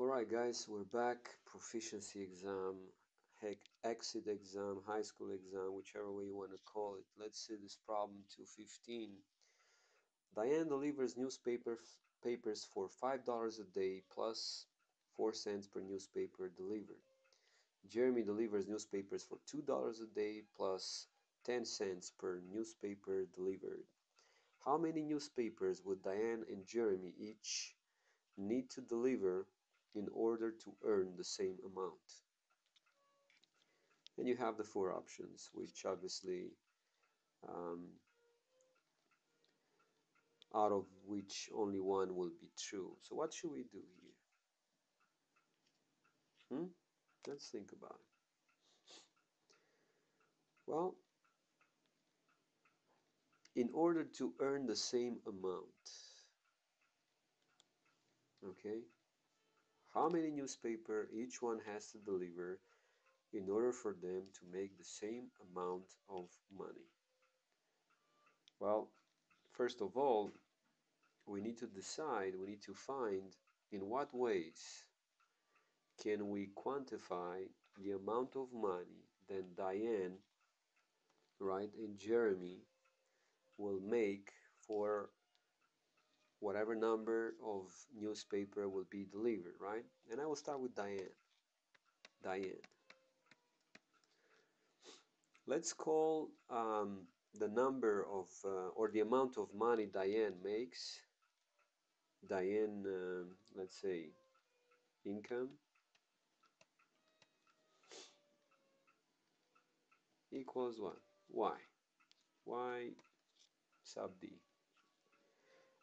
Alright guys, we're back. Proficiency exam, heck, exit exam, high school exam, whichever way you want to call it. Let's see this problem 215. Diane delivers papers for $5 a day plus 4 cents per newspaper delivered. Jeremy delivers newspapers for $2 a day plus 10 cents per newspaper delivered. How many newspapers would Diane and Jeremy each need to deliver in order to earn the same amount? And you have the four options, which obviously um, out of which only one will be true. So what should we do here? Let's think about it. Well, in order to earn the same amount, okay, how many newspaper each one has to deliver in order for them to make the same amount of money? Well, first of all, we need to decide, we need to find in what ways can we quantify the amount of money that Diane, right, and Jeremy will make for whatever number of newspaper will be delivered, right? And I will start with Diane. Diane. Let's call the number of or the amount of money Diane makes. Diane, let's say, income equals what? Y. Y sub D.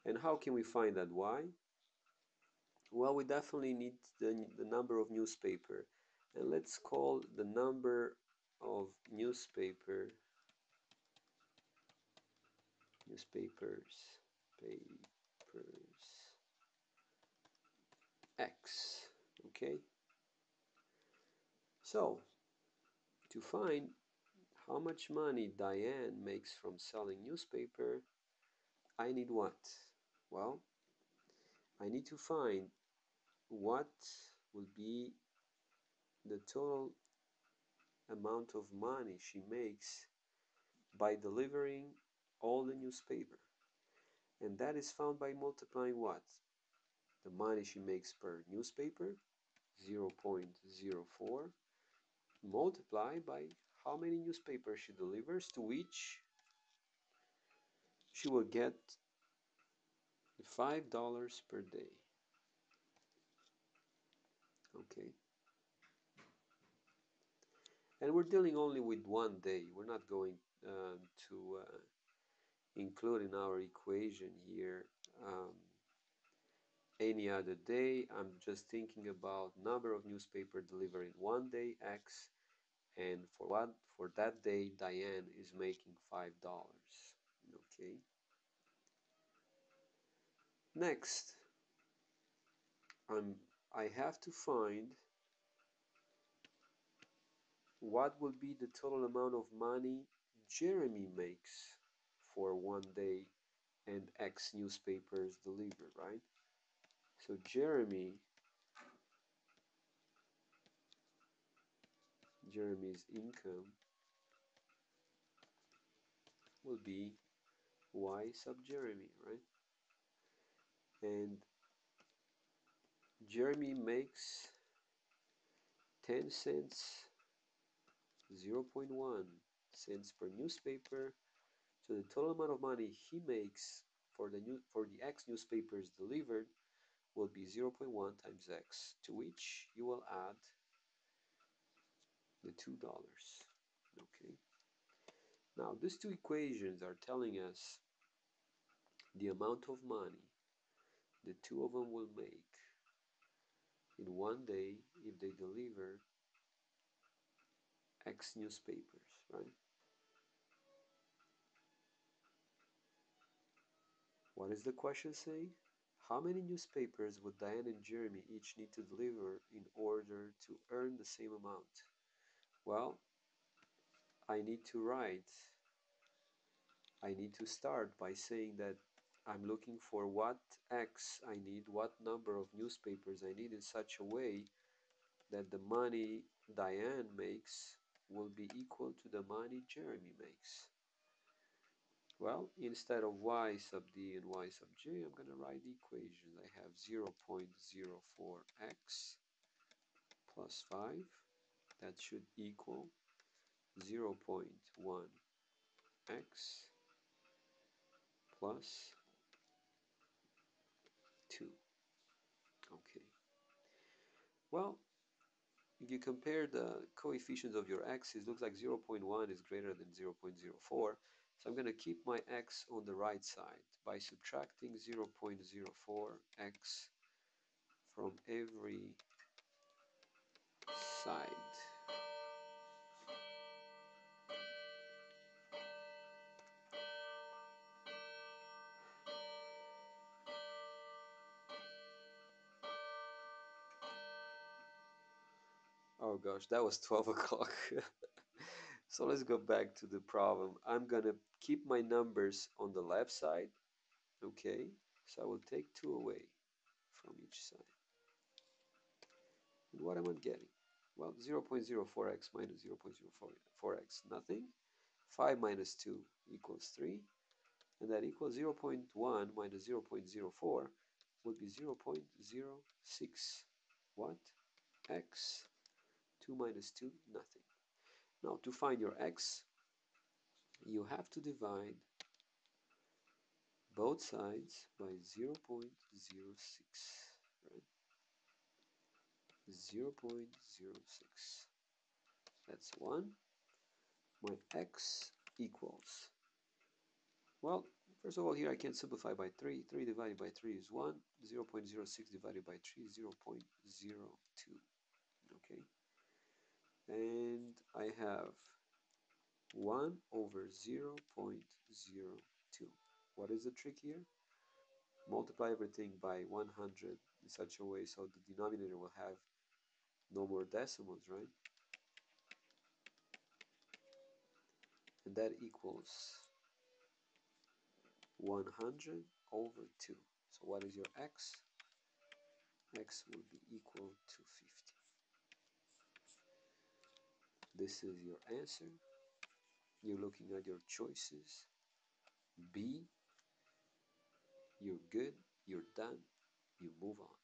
And how can we find that Y? Well, we definitely need the number of newspaper. And let's call the number of newspapers X. Okay? So, to find how much money Diane makes from selling newspaper, I need what? Well, I need to find what will be the total amount of money she makes by delivering all the newspaper. And that is found by multiplying what? The money she makes per newspaper, 0.04, multiplied by how many newspapers she delivers, to which she will get $5 per day. Okay. And we're dealing only with one day. We're not going to include in our equation here any other day. I'm just thinking about number of newspaper delivered in one day, X, and for that day Diane is making $5. Okay. Next, I have to find what will be the total amount of money Jeremy makes for one day and X newspapers delivered, right? So Jeremy's income will be Y sub Jeremy, right? And Jeremy makes 10 cents, 0.1 cents per newspaper. So the total amount of money he makes for the X newspapers delivered will be 0.1 times X, to which you will add the $2. Okay. Now these two equations are telling us the amount of money the two of them will make in one day if they deliver X newspapers, right? What does the question say? How many newspapers would Diane and Jeremy each need to deliver in order to earn the same amount? Well, I need to start by saying that I'm looking for what X I need, what number of newspapers I need in such a way that the money Diane makes will be equal to the money Jeremy makes. Well, instead of y sub d and y sub j, I'm going to write the equation. I have 0.04x plus 5. That should equal 0.1x plus 2. Okay. Well, if you compare the coefficients of your x, it looks like 0.1 is greater than 0.04. So I'm going to keep my x on the right side by subtracting 0.04x from every side. Oh gosh, that was 12 o'clock. So let's go back to the problem. I'm gonna keep my numbers on the left side, okay? So I will take 2 away from each side. And what am I getting? Well, 0.04x minus 0.04x, nothing. 5 minus 2 equals 3. And that equals 0.1 minus 0.04 would be 0.06. What? X. 2 minus 2, nothing. Now, to find your x, you have to divide both sides by 0.06, right? 0.06. That's 1. My x equals, well, first of all, here I can simplify by 3. 3 divided by 3 is 1. 0.06 divided by 3 is 0.02. Okay? And I have 1 over 0.02. What is the trick here? Multiply everything by 100 in such a way so the denominator will have no more decimals, right? And that equals 100 over 2. So what is your x? X will be equal to 50. This is your answer. You're looking at your choices. B, you're good, you're done, you move on.